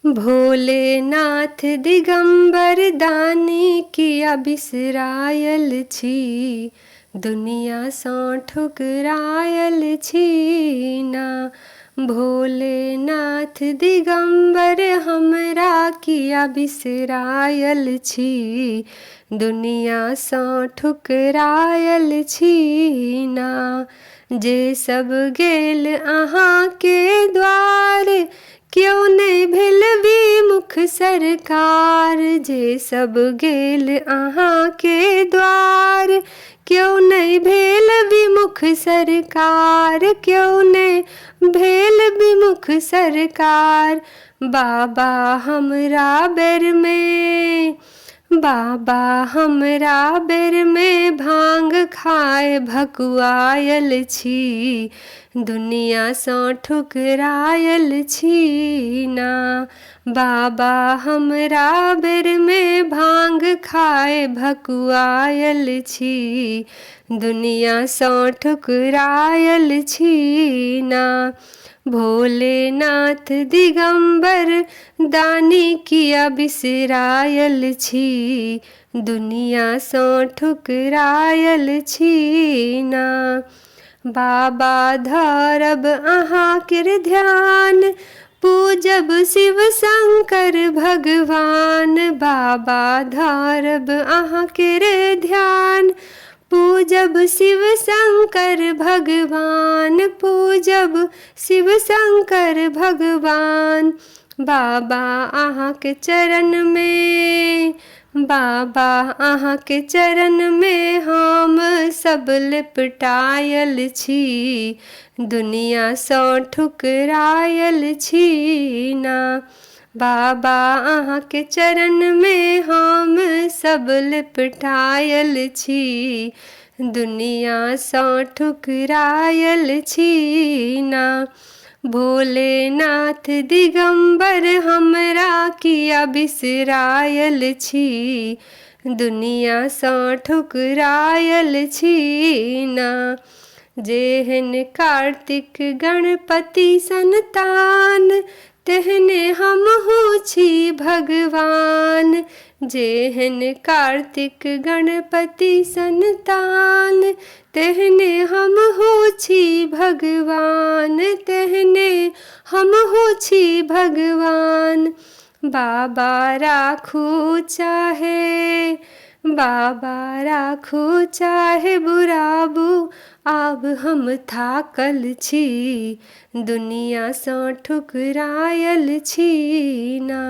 भोलेनाथ दिगंबर दानी किया बिसरायल छी, दुनिया सँ ठुकरायल छी ना। भोलेनाथ दिगंबर हमरा किया बिसरायल छी, दुनिया सँ ठुकरायल छी ना। जे सब गेल अहाँके द्वार, क्यों नहीं भेल विमुख सरकार। जे सब गेल अहाँके द्वार, क्यों नहीं भेल विमुख सरकार, क्यों नहीं भेल विमुख सरकार। बाबा हमरा बेर में, बाबा हमरा बेर में भांग खाए भकुआयल छी, दुनिया सँ ठुकरायल छी ना। बाबा हमरा बेर में भांग खाए भकुआयल छी, दुनिया सँ ठुकरायल छी ना। भोलेनाथ दिगंबर दानी किया बिसरायल छी, दुनिया सँ ठुकरायल छी ना। बाबा धरब अहाँके ध्यान, पूजब शिव शंकर भगवान। बाबा धरब अहाँके ध्यान, पूजब शिव शंकर भगवान, पूजब शिव शंकर भगवान। बाबा अहाँके चरण में, बाबा अहाँके चरण में हम सब लिपटायल छी, दुनिया सँ ठुकरायल छी ना। बाबा अहाँके चरण में हम सब लिपटायल छी, दुनिया सँ ठुकरायल छी ना। भोलेनाथ दिगंबर हमरा किया बिसरायल छी, दुनिया सँ ठुकरायल छी ना। जेहन कार्तिक गणपति संतान, तेहने हमहु छी भगवान। जेहन कार्तिक गणपति संतान, तेहने हमहु छी भगवान, तेहने हमहु छी भगवान। बाबा राखू चाहे, बाबा राखू चाहे बुराबू, आब हम थाकल छी, दुनिया सँ ठुकरायल छी ना।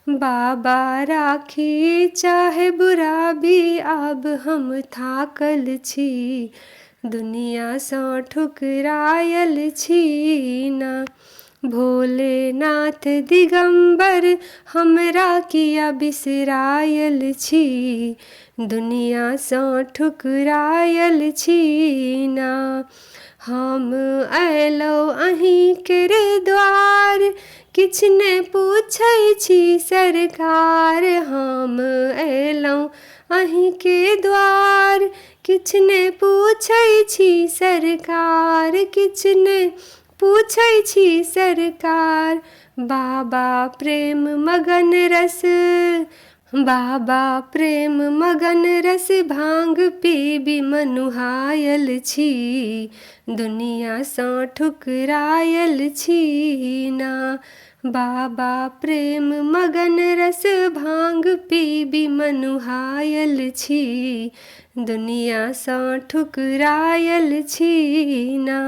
बाबा राखी चाहे बुराबी, आब हम थाकल छी, दुनिया सँ ठुकरायल छी ना। भोलेनाथ दिगंबर हमरा किया बिसरायल छी, दुनिया सँ ठुकरायल छी ना। हम अयलौ अहींके द्वार, किछ ने पूछै छी सरकार। हम अयलौ अहींके द्वार, किछ ने पूछै छी सरकार, किछ ने पूछै छी सरकार। बाबा प्रेम मगन रस, बाबा प्रेम मगन रस भांग पीबी मनुहायल छी, दुनिया सँ ठुकरायल छी ना। बाबा प्रेम मगन रस भांग पीबी मनुहायल छी, दुनिया सँ ठुकरायल छी ना।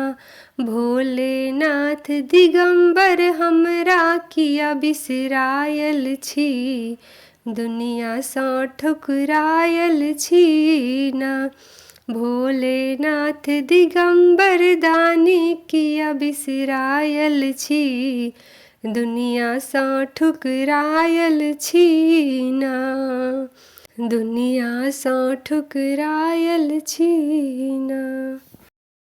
भोलेनाथ दिगंबर हमरा किया बिसरायल छी, दुनिया सँ ठुकरायल छी ना। भोलेनाथ दिगंबर दानी किया बिसरायल छी, दुनिया सँ ठुकरायल छी ना, दुनिया सँ ठुकरायल छी ना।